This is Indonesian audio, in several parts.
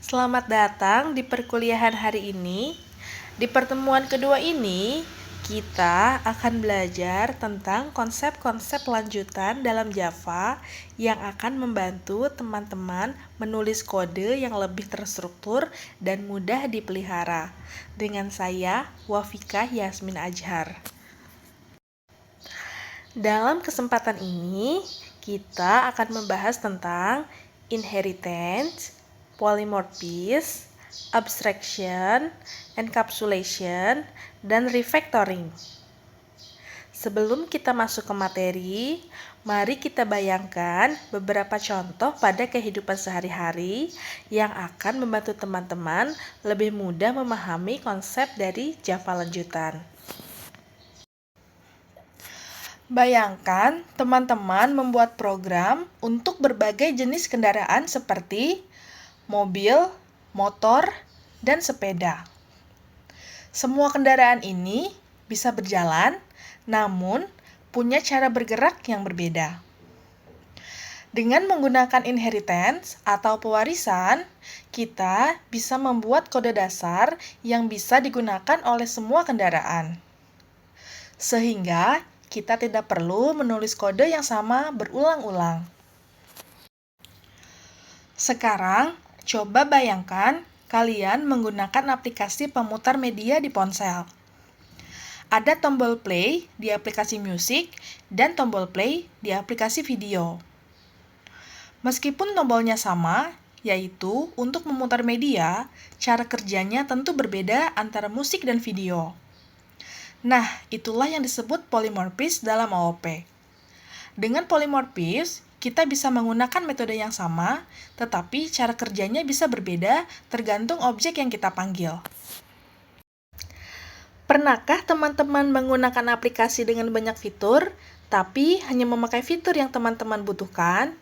Selamat datang di perkuliahan hari ini. Di pertemuan kedua ini, kita akan belajar tentang konsep-konsep lanjutan dalam Java yang akan membantu teman-teman menulis kode yang lebih terstruktur dan mudah dipelihara. Dengan saya, Wafika Yasmin Ajhar. Dalam kesempatan ini, kita akan membahas tentang inheritance, polymorphism, abstraction, encapsulation, dan refactoring. Sebelum kita masuk ke materi, mari kita bayangkan beberapa contoh pada kehidupan sehari-hari yang akan membantu teman-teman lebih mudah memahami konsep dari Java lanjutan. Bayangkan teman-teman membuat program untuk berbagai jenis kendaraan seperti mobil, motor, dan sepeda. Semua kendaraan ini bisa berjalan, namun punya cara bergerak yang berbeda. Dengan menggunakan inheritance atau pewarisan, kita bisa membuat kode dasar yang bisa digunakan oleh semua kendaraan. Sehingga kita tidak perlu menulis kode yang sama berulang-ulang. Sekarang, coba bayangkan kalian menggunakan aplikasi pemutar media di ponsel. Ada tombol play di aplikasi musik dan tombol play di aplikasi video. Meskipun tombolnya sama, yaitu untuk memutar media, cara kerjanya tentu berbeda antara musik dan video. Nah, itulah yang disebut polymorphism dalam OOP. Dengan polymorphism, kita bisa menggunakan metode yang sama, tetapi cara kerjanya bisa berbeda tergantung objek yang kita panggil. Pernahkah teman-teman menggunakan aplikasi dengan banyak fitur, tapi hanya memakai fitur yang teman-teman butuhkan?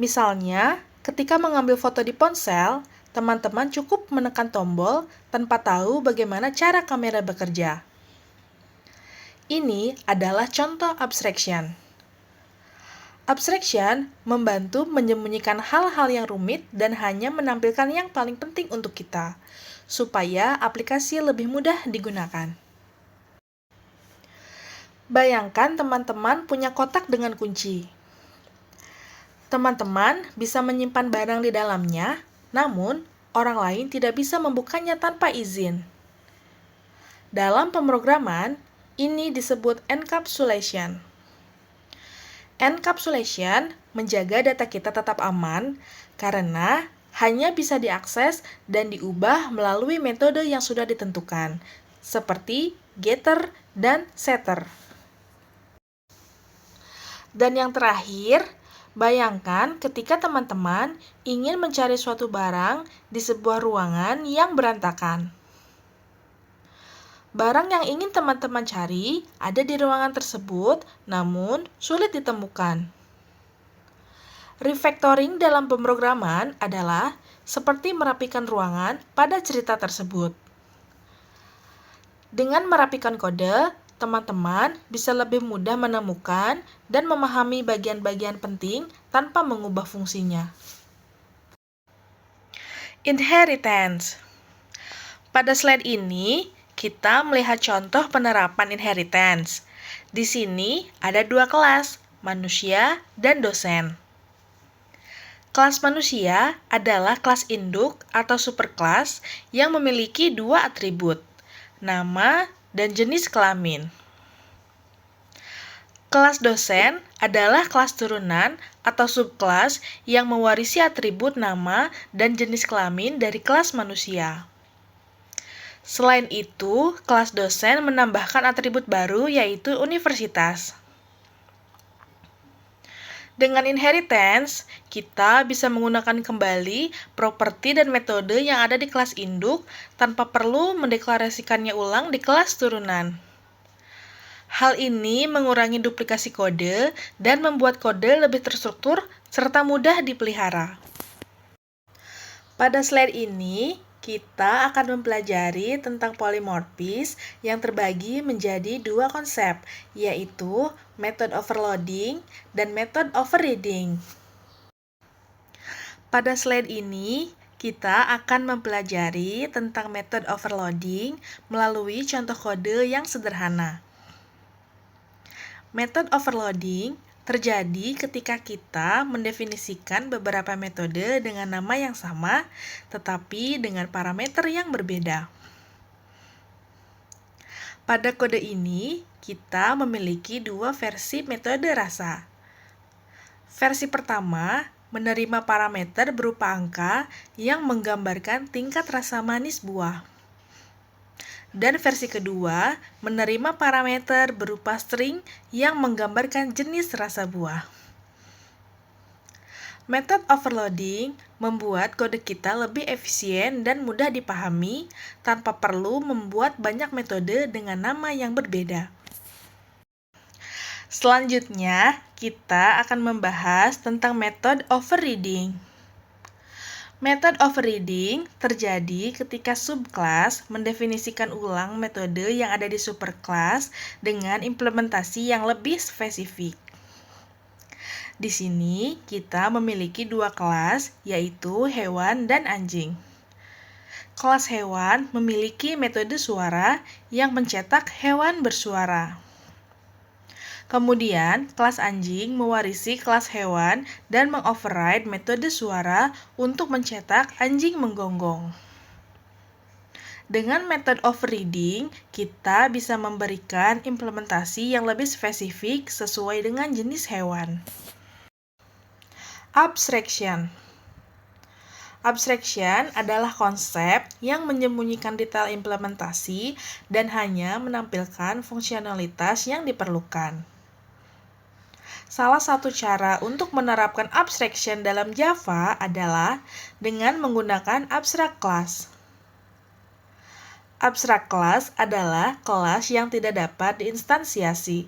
Misalnya, ketika mengambil foto di ponsel, teman-teman cukup menekan tombol tanpa tahu bagaimana cara kamera bekerja. Ini adalah contoh abstraction. Abstraction membantu menyembunyikan hal-hal yang rumit dan hanya menampilkan yang paling penting untuk kita, supaya aplikasi lebih mudah digunakan. Bayangkan teman-teman punya kotak dengan kunci. Teman-teman bisa menyimpan barang di dalamnya, namun orang lain tidak bisa membukanya tanpa izin. Dalam pemrograman, ini disebut encapsulation. Encapsulation menjaga data kita tetap aman karena hanya bisa diakses dan diubah melalui metode yang sudah ditentukan, seperti getter dan setter. Dan yang terakhir, bayangkan ketika teman-teman ingin mencari suatu barang di sebuah ruangan yang berantakan. Barang yang ingin teman-teman cari ada di ruangan tersebut, namun sulit ditemukan. Refactoring dalam pemrograman adalah seperti merapikan ruangan pada cerita tersebut. Dengan merapikan kode, teman-teman bisa lebih mudah menemukan dan memahami bagian-bagian penting tanpa mengubah fungsinya. Inheritance. Pada slide ini, kita melihat contoh penerapan inheritance. Di sini ada dua kelas, manusia dan dosen. Kelas manusia adalah kelas induk atau superkelas yang memiliki dua atribut, nama dan jenis kelamin. Kelas dosen adalah kelas turunan atau subkelas yang mewarisi atribut nama dan jenis kelamin dari kelas manusia. Selain itu, kelas dosen menambahkan atribut baru yaitu universitas. Dengan inheritance, kita bisa menggunakan kembali properti dan metode yang ada di kelas induk tanpa perlu mendeklarasikannya ulang di kelas turunan. Hal ini mengurangi duplikasi kode dan membuat kode lebih terstruktur serta mudah dipelihara. Pada slide ini, kita akan mempelajari tentang polymorphism yang terbagi menjadi dua konsep, yaitu method overloading dan method overriding. Pada slide ini, kita akan mempelajari tentang method overloading melalui contoh kode yang sederhana. Method overloading terjadi ketika kita mendefinisikan beberapa metode dengan nama yang sama, tetapi dengan parameter yang berbeda. Pada kode ini, kita memiliki dua versi metode rasa. Versi pertama menerima parameter berupa angka yang menggambarkan tingkat rasa manis buah. Dan versi kedua menerima parameter berupa string yang menggambarkan jenis rasa buah. Method overloading membuat kode kita lebih efisien dan mudah dipahami tanpa perlu membuat banyak metode dengan nama yang berbeda. Selanjutnya, kita akan membahas tentang method overriding. Method overriding terjadi ketika subclass mendefinisikan ulang metode yang ada di superclass dengan implementasi yang lebih spesifik. Di sini, kita memiliki dua kelas, yaitu hewan dan anjing. Kelas hewan memiliki metode suara yang mencetak hewan bersuara. Kemudian, kelas anjing mewarisi kelas hewan dan mengoverride metode suara untuk mencetak anjing menggonggong. Dengan method overriding, kita bisa memberikan implementasi yang lebih spesifik sesuai dengan jenis hewan. Abstraction. Abstraction adalah konsep yang menyembunyikan detail implementasi dan hanya menampilkan fungsionalitas yang diperlukan. Salah satu cara untuk menerapkan abstraction dalam Java adalah dengan menggunakan abstract class. Abstract class adalah kelas yang tidak dapat diinstansiasi.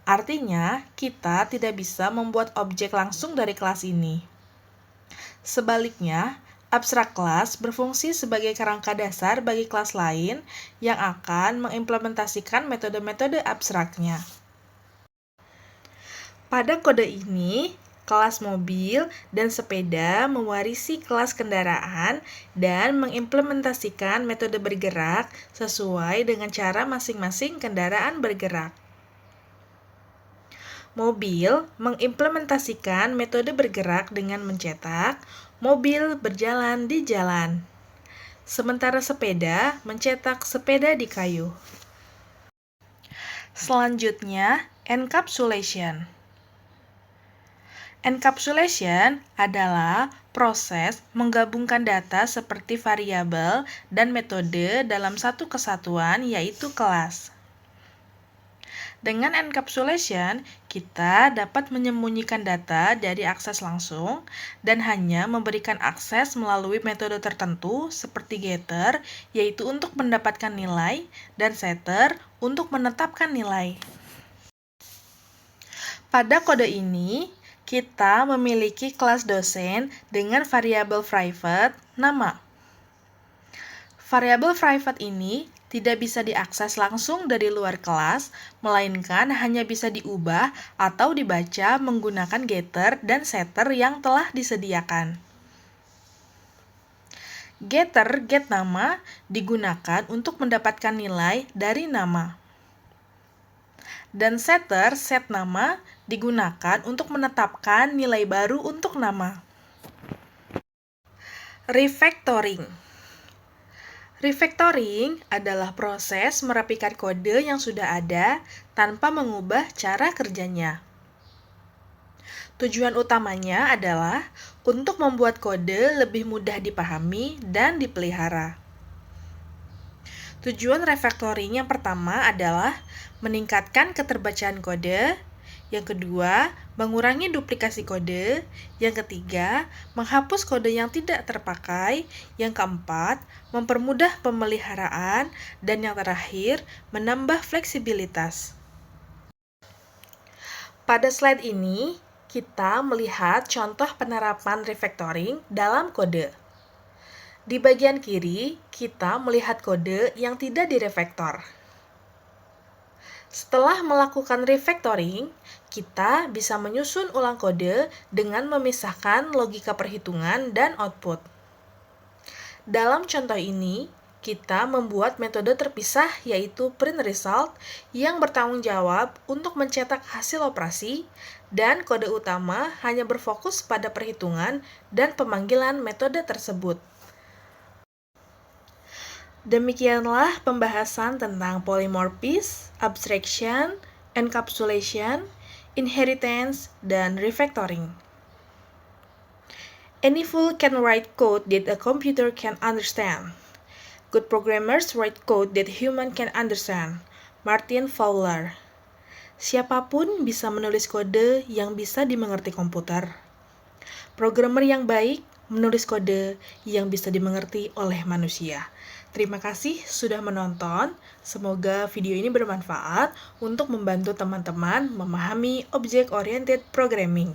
Artinya, kita tidak bisa membuat objek langsung dari kelas ini. Sebaliknya, abstract class berfungsi sebagai kerangka dasar bagi kelas lain yang akan mengimplementasikan metode-metode abstraknya. Pada kode ini, kelas mobil dan sepeda mewarisi kelas kendaraan dan mengimplementasikan metode bergerak sesuai dengan cara masing-masing kendaraan bergerak. Mobil mengimplementasikan metode bergerak dengan mencetak mobil berjalan di jalan. Sementara sepeda mencetak sepeda di kayu. Selanjutnya, encapsulation. Encapsulation adalah proses menggabungkan data seperti variabel dan metode dalam satu kesatuan, yaitu kelas. Dengan encapsulation, kita dapat menyembunyikan data dari akses langsung dan hanya memberikan akses melalui metode tertentu seperti getter, yaitu untuk mendapatkan nilai, dan setter untuk menetapkan nilai. Pada kode ini, kita memiliki kelas dosen dengan variabel private nama. Variabel private ini tidak bisa diakses langsung dari luar kelas, melainkan hanya bisa diubah atau dibaca menggunakan getter dan setter yang telah disediakan. Getter get nama digunakan untuk mendapatkan nilai dari nama. Dan setter set nama digunakan untuk menetapkan nilai baru untuk nama. Refactoring. Refactoring adalah proses merapikan kode yang sudah ada tanpa mengubah cara kerjanya. Tujuan utamanya adalah untuk membuat kode lebih mudah dipahami dan dipelihara. Tujuan refactoring yang pertama adalah meningkatkan keterbacaan kode, yang kedua, mengurangi duplikasi kode, yang ketiga, menghapus kode yang tidak terpakai, yang keempat, mempermudah pemeliharaan, dan yang terakhir, menambah fleksibilitas. Pada slide ini, kita melihat contoh penerapan refactoring dalam kode. Di bagian kiri, kita melihat kode yang tidak direfaktor. Setelah melakukan refactoring, Kita bisa menyusun ulang kode dengan memisahkan logika perhitungan dan output. Dalam contoh ini, kita membuat metode terpisah yaitu print result yang bertanggung jawab untuk mencetak hasil operasi dan kode utama hanya berfokus pada perhitungan dan pemanggilan metode tersebut. Demikianlah pembahasan tentang polymorphism, abstraction, encapsulation, inheritance, dan refactoring. Any fool can write code that a computer can understand. Good programmers write code that human can understand. Martin Fowler. Siapapun bisa menulis kode yang bisa dimengerti komputer. Programmer yang baik menulis kode yang bisa dimengerti oleh manusia. Terima kasih sudah menonton. Semoga video ini bermanfaat untuk membantu teman-teman memahami object-oriented programming.